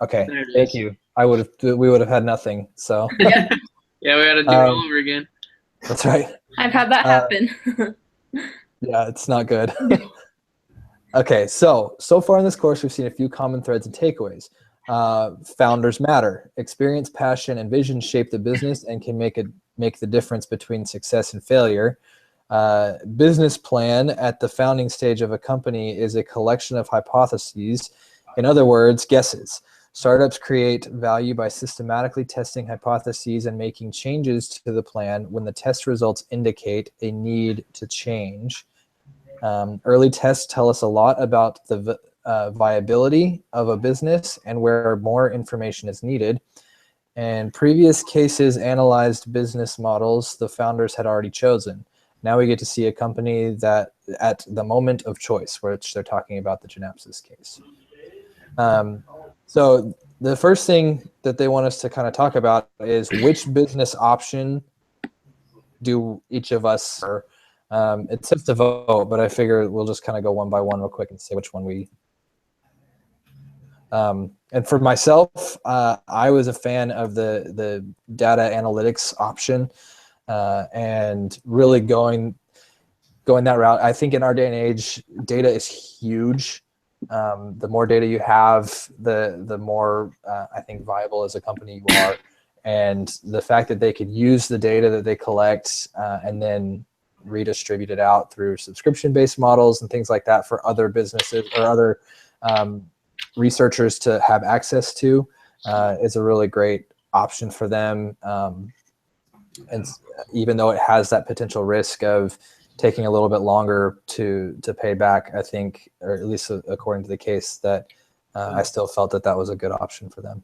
Okay, There it thank is. you. We would have had nothing. So Yeah, we got to do it all over again. that's right. I've had that happen. Yeah, it's not good. Okay, so far in this course, we've seen a few common threads and takeaways. Founders matter. Experience, passion, and vision shape the business and can make the difference between success and failure. Business plan at the founding stage of a company is a collection of hypotheses. In other words, guesses. Startups create value by systematically testing hypotheses and making changes to the plan when the test results indicate a need to change. Early tests tell us a lot about the viability of a business and where more information is needed. And previous cases analyzed business models the founders had already chosen. Now we get to see a company that at the moment of choice, which they're talking about the GynapSys case. So the first thing that they want us to kind of talk about is which business option do each of us, it says to vote, but I figure we'll just kind of go one by one real quick and say which one we, and for myself, I was a fan of the data analytics option, and really going that route. I think in our day and age, data is huge. The more data you have, the more I think viable as a company you are. And the fact that they could use the data that they collect and then redistribute it out through subscription-based models and things like that for other businesses or other researchers to have access to is a really great option for them. And even though it has that potential risk of taking a little bit longer to pay back, I think, or at least according to the case, that I still felt that was a good option for them.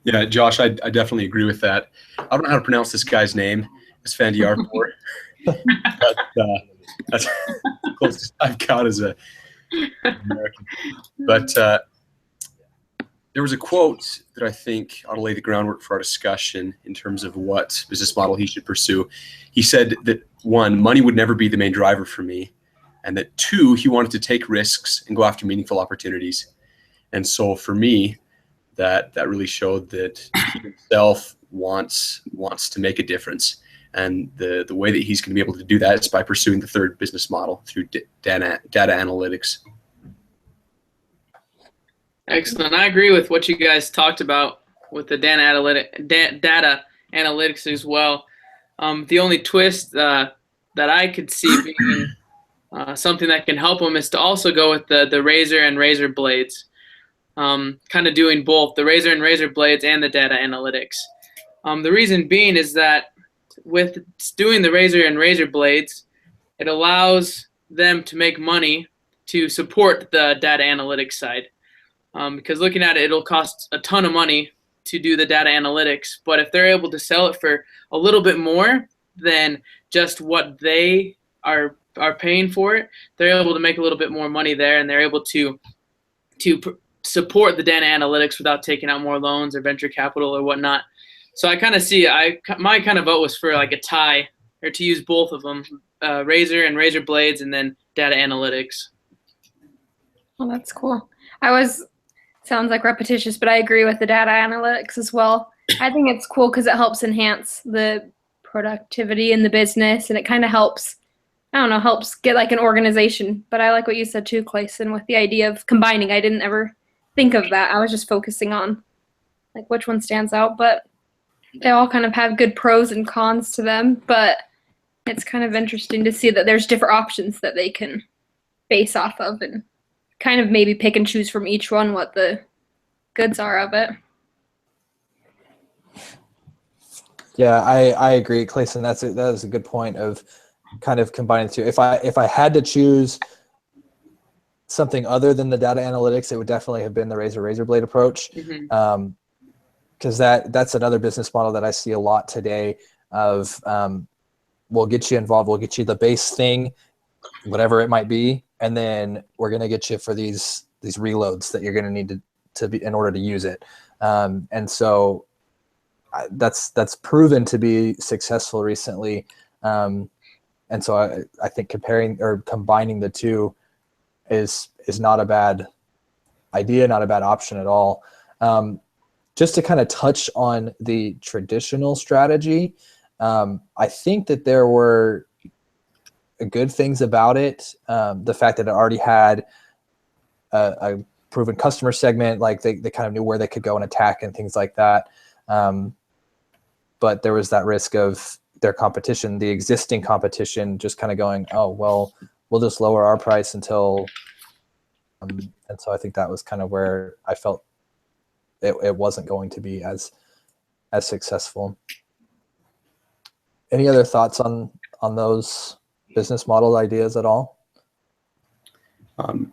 Yeah, Josh, I definitely agree with that. I don't know how to pronounce this guy's name. It's Fandiarpor. But that's the closest I've got as a American. But there was a quote that I think ought to lay the groundwork for our discussion in terms of what business model he should pursue. He said that 1, money would never be the main driver for me, and that 2, he wanted to take risks and go after meaningful opportunities. And so for me, that really showed that he himself wants to make a difference. And the way that he's going to be able to do that is by pursuing the third business model through data analytics. Excellent. I agree with what you guys talked about with the data analytics as well. The only twist that I could see being something that can help them is to also go with the razor and razor blades. Kind of doing both the razor and razor blades and the data analytics. The reason being is that with doing the razor and razor blades, it allows them to make money to support the data analytics side. Because looking at it, it'll cost a ton of money to do the data analytics. But if they're able to sell it for a little bit more than just what they are paying for it, they're able to make a little bit more money there, and they're able to support the data analytics without taking out more loans or venture capital or whatnot. So I kind of see, my kind of vote was for like a tie, or to use both of them, razor and razor blades, and then data analytics. Well, that's cool. Sounds like repetitious, but I agree with the data analytics as well. I think it's cool because it helps enhance the productivity in the business, and it kind of helps get like an organization. But I like what you said too, Clayson, with the idea of combining. I didn't ever think of that. I was just focusing on like which one stands out, but they all kind of have good pros and cons to them. But it's kind of interesting to see that there's different options that they can base off of and kind of maybe pick and choose from each one what the goods are of it. Yeah, I agree, Clayson. That is a good point of kind of combining the two. If I had to choose something other than the data analytics, it would definitely have been the razor blade approach. Mm-hmm. Because that's another business model that I see a lot today of we'll get you involved, we'll get you the base thing, whatever it might be, and then we're going to get you for these reloads that you're going to need to be in order to use it. And so that's proven to be successful recently. And so I think comparing or combining the two is not a bad idea, not a bad option at all. Just to kind of touch on the traditional strategy, I think that there were good things about it. The fact that it already had a proven customer segment, like they kind of knew where they could go and attack and things like that. But there was that risk of their competition, the existing competition, just kind of going, oh, well, we'll just lower our price until, and so I think that was kind of where I felt it wasn't going to be as successful. Any other thoughts on those business model ideas at all?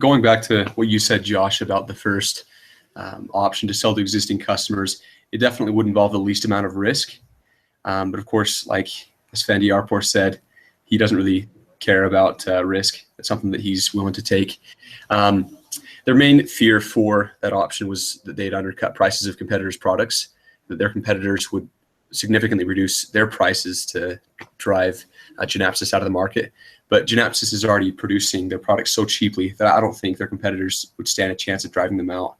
Going back to what you said, Josh, about the first option to sell to existing customers, it definitely would involve the least amount of risk. But of course, like as Fendi Arpour said, he doesn't really care about risk. It's something that he's willing to take. Their main fear for that option was that they'd undercut prices of competitors' products, that their competitors would significantly reduce their prices to drive GynapSys out of the market. But GynapSys is already producing their products so cheaply that I don't think their competitors would stand a chance at driving them out.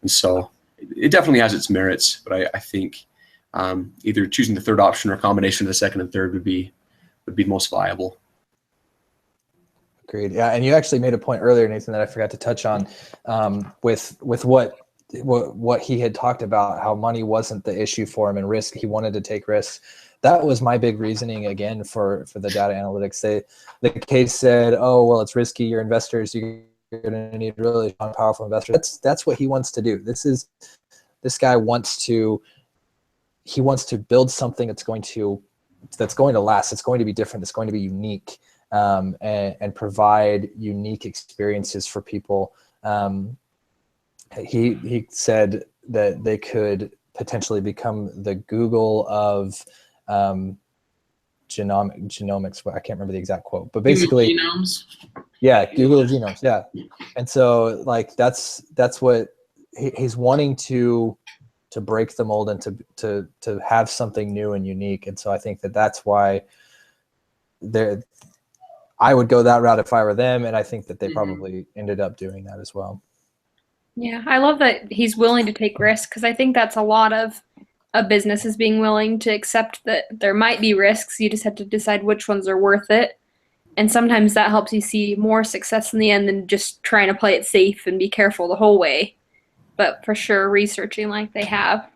And so it definitely has its merits, but I think either choosing the third option or a combination of the second and third would be most viable. Agreed. Yeah, and you actually made a point earlier, Nathan, that I forgot to touch on, with what he had talked about, how money wasn't the issue for him and risk. He wanted to take risks. That was my big reasoning again for the data analytics. The case said, oh, well, it's risky. Your investors, you're going to need really strong, powerful investors. That's what he wants to do. This guy wants to build something that's going to last. It's going to be different. It's going to be unique. And provide unique experiences for people. He said that they could potentially become the Google of genomics. I can't remember the exact quote, but basically, genomes. Yeah, Google of genomes. Yeah, and so like that's what he's wanting to break the mold and to have something new and unique. And so I think that's why I would go that route if I were them, and I think that they probably ended up doing that as well. Yeah, I love that he's willing to take risks, because I think that's a lot of a business is being willing to accept that there might be risks. You just have to decide which ones are worth it. And sometimes that helps you see more success in the end than just trying to play it safe and be careful the whole way. But for sure, researching like they have.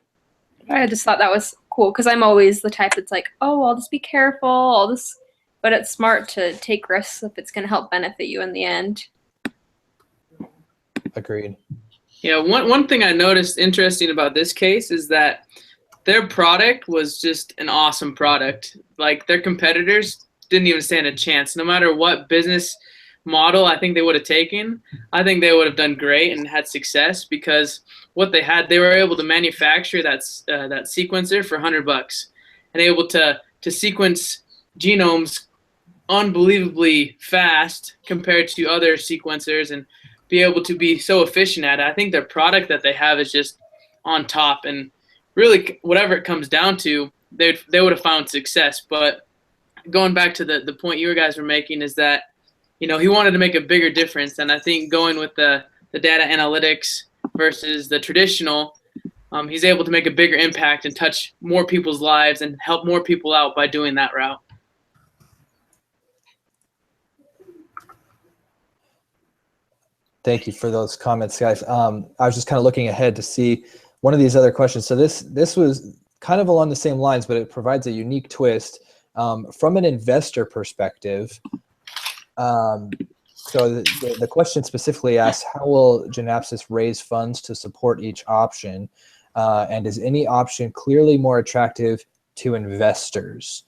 I just thought that was cool, because I'm always the type that's like, oh, I'll just be careful, but it's smart to take risks if it's going to help benefit you in the end. Agreed. Yeah, one thing I noticed interesting about this case is that their product was just an awesome product. Like, their competitors didn't even stand a chance. No matter what business model I think they would have taken, I think they would have done great and had success, because what they had, they were able to manufacture that sequencer for $100 and able to sequence genomes unbelievably fast compared to other sequencers and be able to be so efficient at it. I think their product that they have is just on top, and really whatever it comes down to, they would have found success. But going back to the point you guys were making is that, he wanted to make a bigger difference. And I think going with the data analytics versus the traditional, he's able to make a bigger impact and touch more people's lives and help more people out by doing that route. Thank you for those comments, guys. I was just kind of looking ahead to see one of these other questions. So this was kind of along the same lines, but it provides a unique twist from an investor perspective. So the question specifically asks, how will GynapSys raise funds to support each option? And is any option clearly more attractive to investors?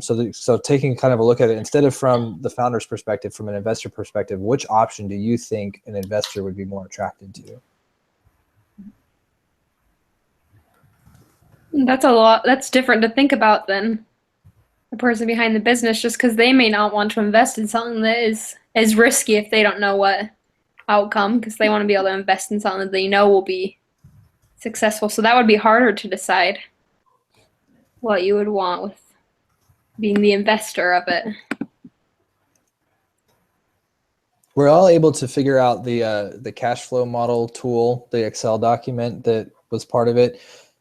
So taking kind of a look at it, instead of from the founder's perspective, from an investor perspective, which option do you think an investor would be more attracted to? That's a lot. That's different to think about than the person behind the business, just because they may not want to invest in something that is risky if they don't know what outcome, because they want to be able to invest in something that they know will be successful. So that would be harder to decide what you would want with being the investor of it. we're all able to figure out the cash flow model tool, the Excel document that was part of it.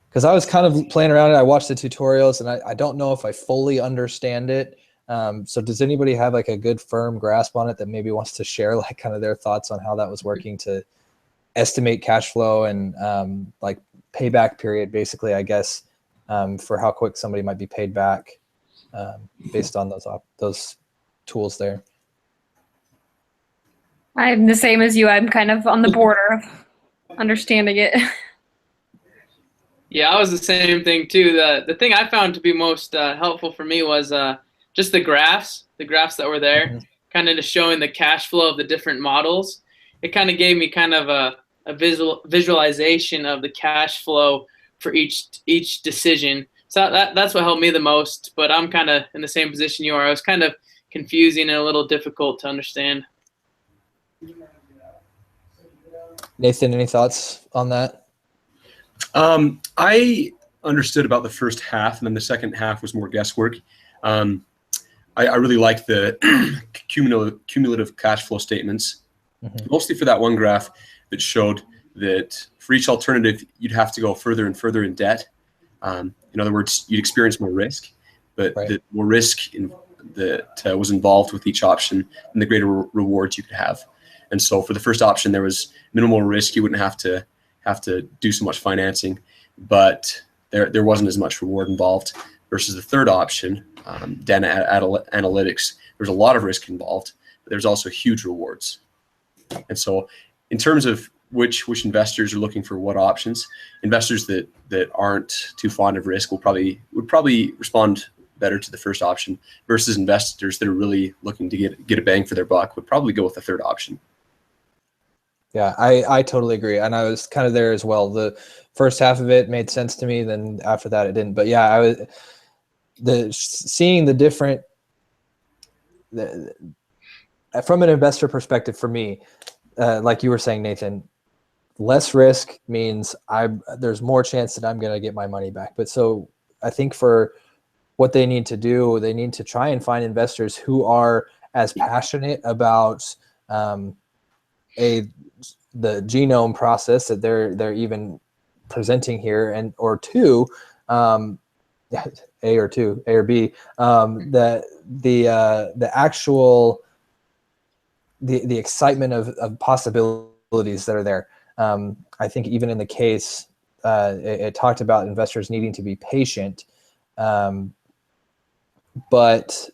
Because I was kind of playing around it. I watched the tutorials, and I don't know if I fully understand it. So does anybody have like a good firm grasp on it that maybe wants to share like kind of their thoughts on how that was working to estimate cash flow and like payback period, basically, I guess, for how quick somebody might be paid back based on those tools there? I'm the same as you. I'm kind of on the border of understanding it. Yeah, I was the same thing too. The thing I found to be most helpful for me was just the graphs that were there, Mm-hmm. kind of just showing the cash flow of the different models. It kind of gave me kind of a visualization of the cash flow for each decision. So that's what helped me the most. But I'm kind of in the same position you are. I was kind of confusing and a little difficult to understand. Nathan, any thoughts on that? I understood about the first half, and then the second half was more guesswork. I really like the cumulative cash flow statements, mostly for that one graph that showed that for each alternative, you'd have to go further and further in debt. In other words, you'd experience more risk, but Right. the more risk that was involved with each option, and the greater rewards you could have. And so for the first option, there was minimal risk. You wouldn't have to do so much financing, but there wasn't as much reward involved. Versus the third option, data analytics, there's a lot of risk involved, but there's also huge rewards. And so in terms of which investors are looking for what options, investors that aren't too fond of risk would probably respond better to the first option, versus investors that are really looking to get a bang for their buck would probably go with the third option. Yeah, I totally agree. And I was kind of there as well. The first half of it made sense to me. Then after that, it didn't. But yeah, seeing the different, from an investor perspective for me, like you were saying, Nathan, less risk means there's more chance that I'm going to get my money back. But so I think for what they need to do, they need to try and find investors who are as passionate about the genome process that they're even presenting here, and or two, A or B, that the actual the excitement of possibilities that are there. I think even in the case, it talked about investors needing to be patient, but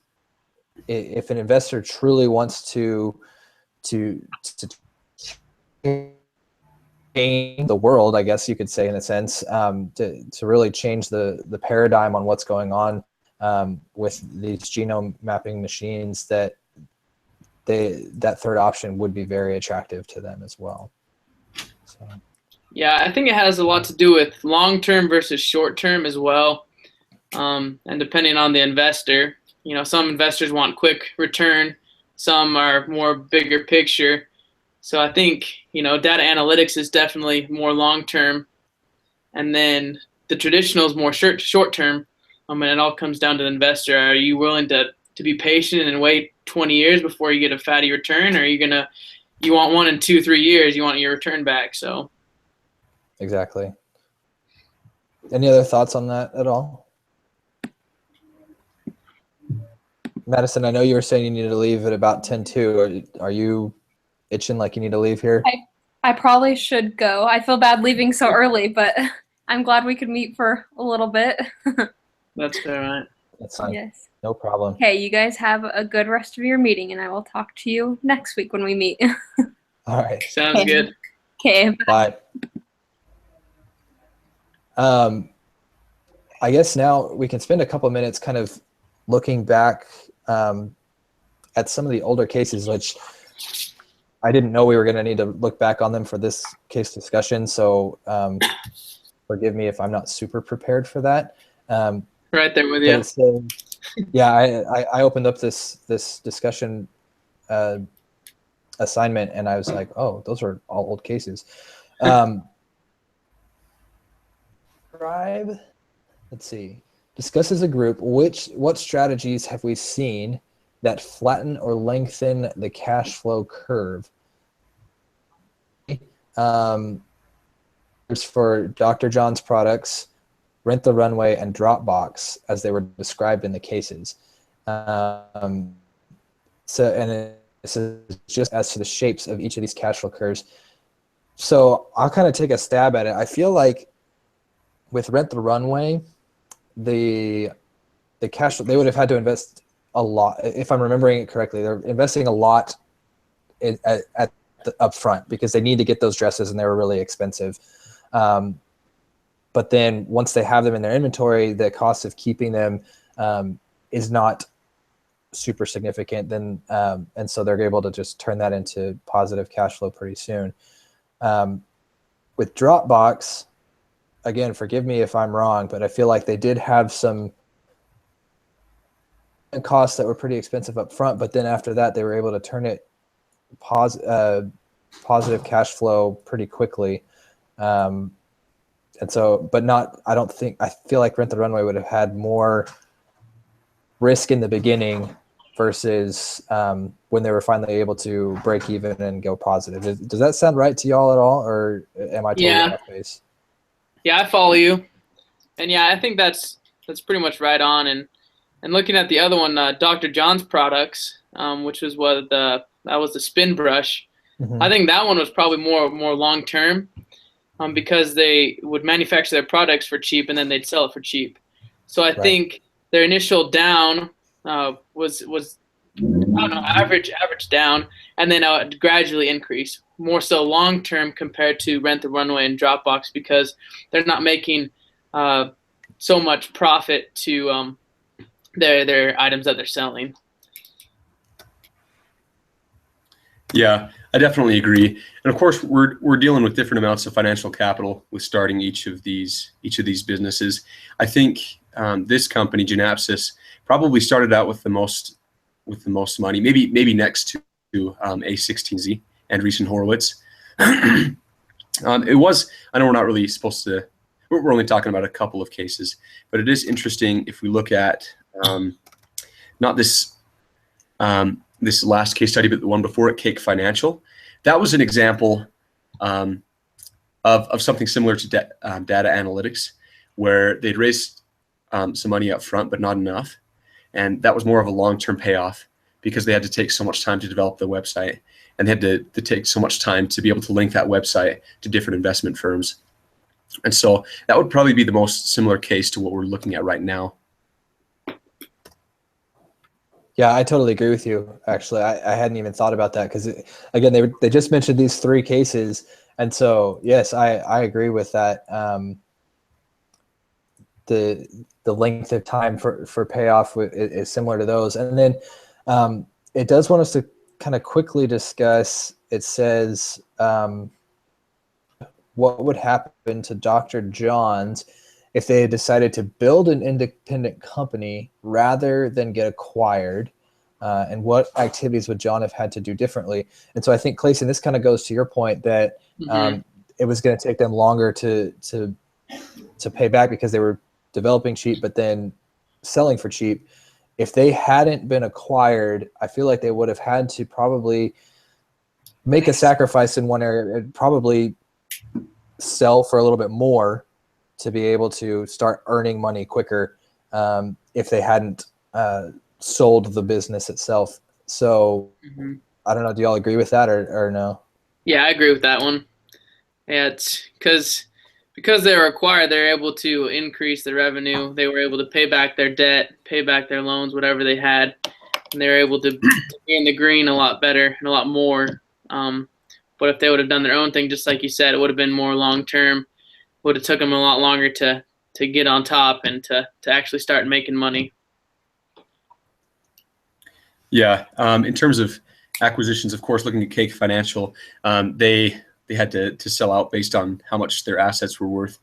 if an investor truly wants to change the world, I guess you could say, in a sense, to really change the paradigm on what's going on with these genome mapping machines, that third option would be very attractive to them as well. So. Yeah, I think it has a lot to do with long-term versus short-term as well. And depending on the investor, some investors want quick return, some are more bigger picture. So I think, data analytics is definitely more long-term, and then the traditional is more short-term. And it all comes down to the investor. Are you willing to be patient and wait 20 years before you get a fatty return, or are you want 1 in 2, 3 years, you want your return back? So. Exactly. Any other thoughts on that at all? Madison, I know you were saying you needed to leave at about 10:02. Are you itching like you need to leave here? I probably should go. I feel bad leaving so early, but I'm glad we could meet for a little bit. That's all right. That's fine. Yes. No problem. Okay, you guys have a good rest of your meeting, and I will talk to you next week when we meet. All right. Sounds good. Okay. Bye. I guess now we can spend a couple of minutes kind of looking back at some of the older cases, which I didn't know we were going to need to look back on them for this case discussion. So forgive me if I'm not super prepared for that. Right there with you. So, yeah, I opened up this discussion assignment, and I was like, oh, those are all old cases. Let's see. Discuss as a group what strategies have we seen that flatten or lengthen the cash flow curve. For Dr. John's products, Rent the Runway, and Dropbox, as they were described in the cases. And this is just as to the shapes of each of these cash flow curves. So I'll kind of take a stab at it. I feel like with Rent the Runway, the cash, they would have had to invest a lot. If I'm remembering it correctly, they're investing a lot at the upfront because they need to get those dresses and they were really expensive. But then once they have them in their inventory, the cost of keeping them is not super significant. Then and so they're able to just turn that into positive cash flow pretty soon. With Dropbox, again, forgive me if I'm wrong, but I feel like they did have some costs that were pretty expensive up front, but then after that, they were able to turn it positive cash flow pretty quickly. And so, but not, I feel like Rent the Runway would have had more risk in the beginning versus when they were finally able to break even and go positive. Does that sound right to y'all at all, or am I totally off base? Yeah, I follow you. And yeah, I think that's pretty much right on. And looking at the other one, Dr. John's products, which was that was the spin brush. Mm-hmm. I think that one was probably more long term, because they would manufacture their products for cheap and then they'd sell it for cheap. So I think their initial down was I don't know, average down, and then gradually increase. More so long term compared to Rent the Runway and Dropbox, because they're not making so much profit to their items that they're selling. Yeah, I definitely agree. And of course, we're dealing with different amounts of financial capital with starting each of these businesses. I think this company, GynapSys, probably started out with the most money, maybe next to A16Z and Andreessen Horowitz. It was, I know we're not really supposed to, we're only talking about a couple of cases, but it is interesting if we look at not this this last case study, but the one before it, Cake Financial. That was an example of something similar to data analytics, where they'd raised some money up front, but not enough. And that was more of a long-term payoff because they had to take so much time to develop the website, and they had to take so much time to be able to link that website to different investment firms. And so that would probably be the most similar case to what we're looking at right now. Yeah, I totally agree with you. Actually, I hadn't even thought about that because, again, they just mentioned these three cases, and so yes, I agree with that. The length of time for payoff is similar to those, and then it does want us to kind of quickly discuss. It says what would happen to Dr. John's if they had decided to build an independent company rather than get acquired, and what activities would John have had to do differently? And so I think, Clayson, this kind of goes to your point that it was going to take them longer to pay back because they were developing cheap, but then selling for cheap. If they hadn't been acquired, I feel like they would have had to probably make a sacrifice in one area and probably sell for a little bit more to be able to start earning money quicker if they hadn't sold the business itself. So I don't know. Do y'all agree with that or no? Yeah, I agree with that one. Yeah, it's because they were acquired, they're able to increase the revenue. They were able to pay back their debt, pay back their loans, whatever they had, and they were able to be in the green a lot better and a lot more. But if they would have done their own thing, just like you said, it would have been more long term. Would have took them a lot longer to get on top and to actually start making money. Yeah, in terms of acquisitions, of course, looking at Cake Financial, they had to sell out based on how much their assets were worth.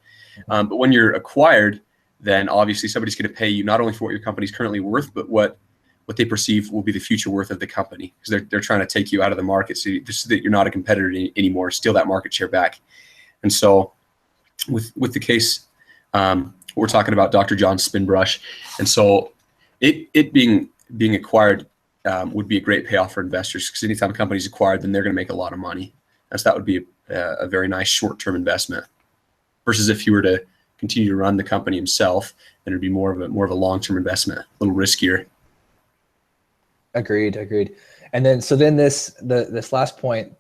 But when you're acquired, then obviously somebody's going to pay you not only for what your company's currently worth, but what they perceive will be the future worth of the company, because they're trying to take you out of the market so that you're not a competitor anymore, steal that market share back. And so with the case, we're talking about Dr. John's spin brush. And so it being acquired, would be a great payoff for investors, because anytime a company's acquired, then they're going to make a lot of money. So that would be a very nice short-term investment. Versus if you were to continue to run the company himself, then it'd be more of a long-term investment, a little riskier. Agreed. And then this last point,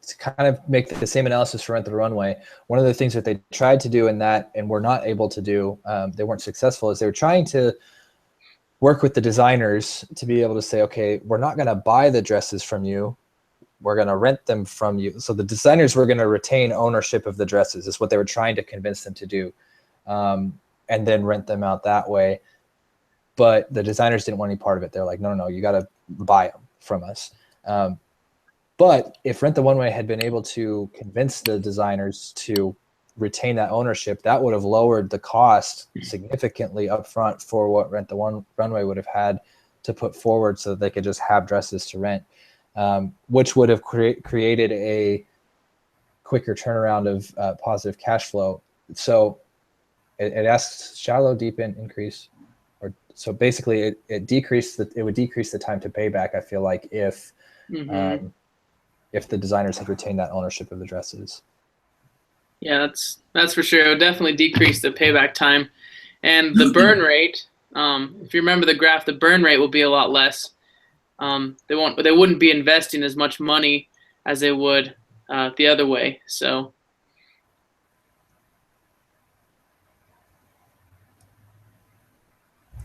to kind of make the same analysis for Rent the Runway, one of the things that they tried to do in that and were not able to do, they weren't successful, is they were trying to work with the designers to be able to say, okay, we're not going to buy the dresses from you, we're going to rent them from you. So the designers were going to retain ownership of the dresses, is what they were trying to convince them to do, and then rent them out that way. But the designers didn't want any part of it. They're like, no, you got to buy them from us. But if Rent the Runway had been able to convince the designers to retain that ownership, that would have lowered the cost significantly upfront for what Rent the Runway would have had to put forward, so that they could just have dresses to rent, which would have created a quicker turnaround of positive cash flow. So it asks shallow, deepen, increase. So basically, it would decrease the time to payback, I feel like, if the designers had retained that ownership of the dresses. Yeah, that's for sure. It would definitely decrease the payback time, and the burn rate. If you remember the graph, the burn rate will be a lot less. They wouldn't be investing as much money as they would the other way. So.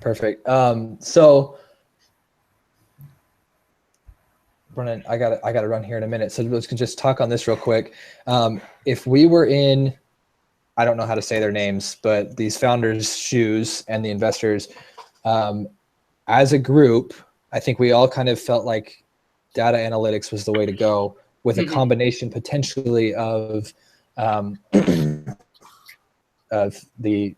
Perfect. So, Brennan, I gotta run here in a minute. So let's just talk on this real quick. If we were in, I don't know how to say their names, but these founders' shoes and the investors, as a group, I think we all kind of felt like data analytics was the way to go, with a combination potentially of the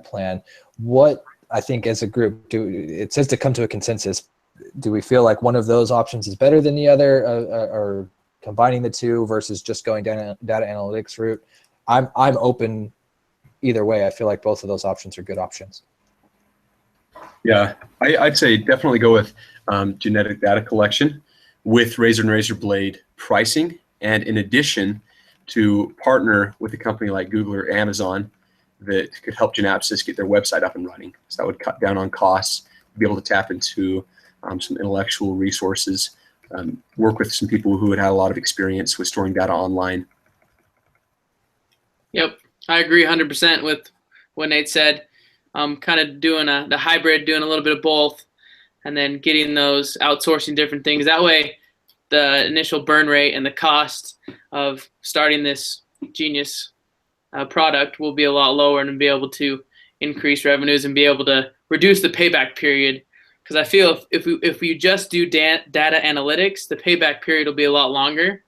plan. What I think as a group, it says to come to a consensus. Do we feel like one of those options is better than the other, or combining the two versus just going down data analytics route? I'm open either way. I feel like both of those options are good options. Yeah, I'd say definitely go with genetic data collection with razor and razor blade pricing, and in addition to partner with a company like Google or Amazon that could help GynapSys get their website up and running. So that would cut down on costs, be able to tap into some intellectual resources, work with some people who had had a lot of experience with storing data online. Yep, I agree 100% with what Nate said. Kind of doing the hybrid, doing a little bit of both, and then getting those outsourcing different things. That way, the initial burn rate and the cost of starting this genius product will be a lot lower, and be able to increase revenues and be able to reduce the payback period. Because I feel if we just do data analytics, the payback period will be a lot longer.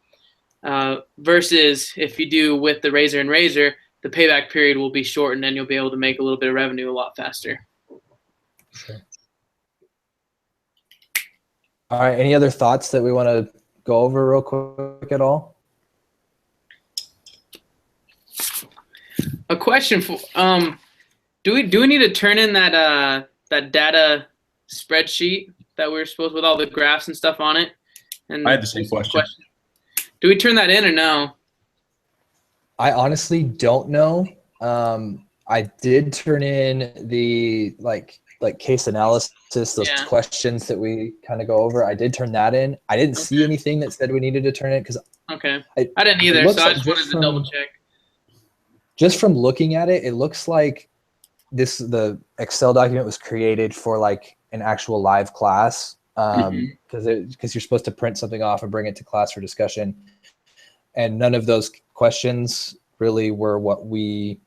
Versus if you do with the razor and razor, the payback period will be shortened, and you'll be able to make a little bit of revenue a lot faster. Sure. All right. Any other thoughts that we want to go over real quick at all? A question for do we need to turn in that data spreadsheet that we're supposed, with all the graphs and stuff on it? And I had the same question. Do we turn that in or no? I honestly don't know. I did turn in the like case analysis, those questions that we kind of go over. I did turn that in. I didn't see anything that said we needed to turn it, because I didn't either, so I just wanted to double check. Just from looking at it, it looks like the Excel document was created for like an actual live class, because you're supposed to print something off and bring it to class for discussion, and none of those questions really were what we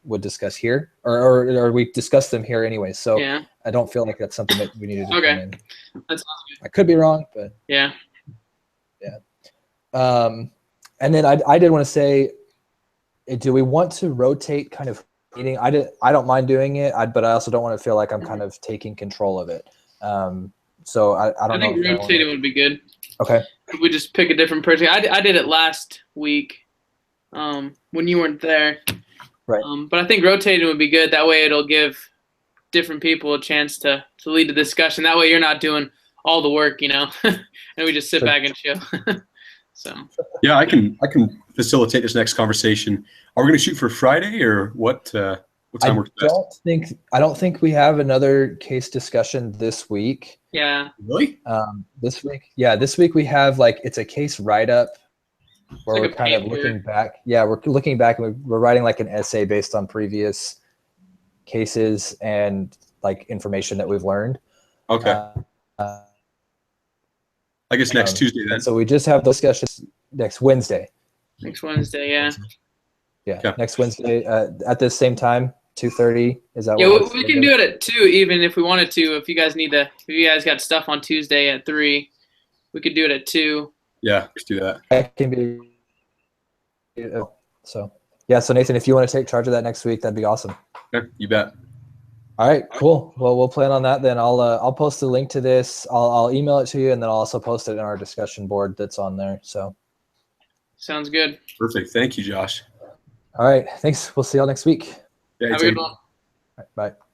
would discuss here, or we discussed them here anyway. So I don't feel like that's something that we needed to turn in. That sounds good. I could be wrong, but yeah. And then I did want to say, do we want to rotate kind of meeting? I don't mind doing it, but I also don't want to feel like I'm kind of taking control of it. So I don't know. I think rotating would be good. Okay. If we just pick a different person. I did it last week when you weren't there. Right. But I think rotating would be good. That way it'll give different people a chance to lead the discussion. That way you're not doing all the work, and we just sit Sure. back and chill. So Yeah, I can facilitate this next conversation. Are we going to shoot for Friday or what? What time works best? I don't think we have another case discussion this week. yeah, Really? This week we have it's a case write-up where like we're a kind of paper. looking back. Yeah, we're looking back and we're writing like an essay based on previous cases and like information that we've learned. Okay. I guess next Tuesday then. And so we just have those discussions next Wednesday. next Wednesday. Yeah, Yeah, Okay. next Wednesday at the same time, 2:30. Is that yeah. what We can do it at 2, even if we wanted to. If you guys got stuff on Tuesday at 3, we could do it at 2. Yeah, let's do that. That can be. So yeah, so Nathan, if you want to take charge of that next week, that'd be awesome. Okay, you bet. All right, cool. Well, we'll plan on that then. I'll post a link to this. I'll email it to you, and then I'll also post it in our discussion board that's on there. So. Sounds good. Perfect. Thank you, Josh. All right. Thanks. We'll see y'all next week. Yeah, Have a good one. All right, bye.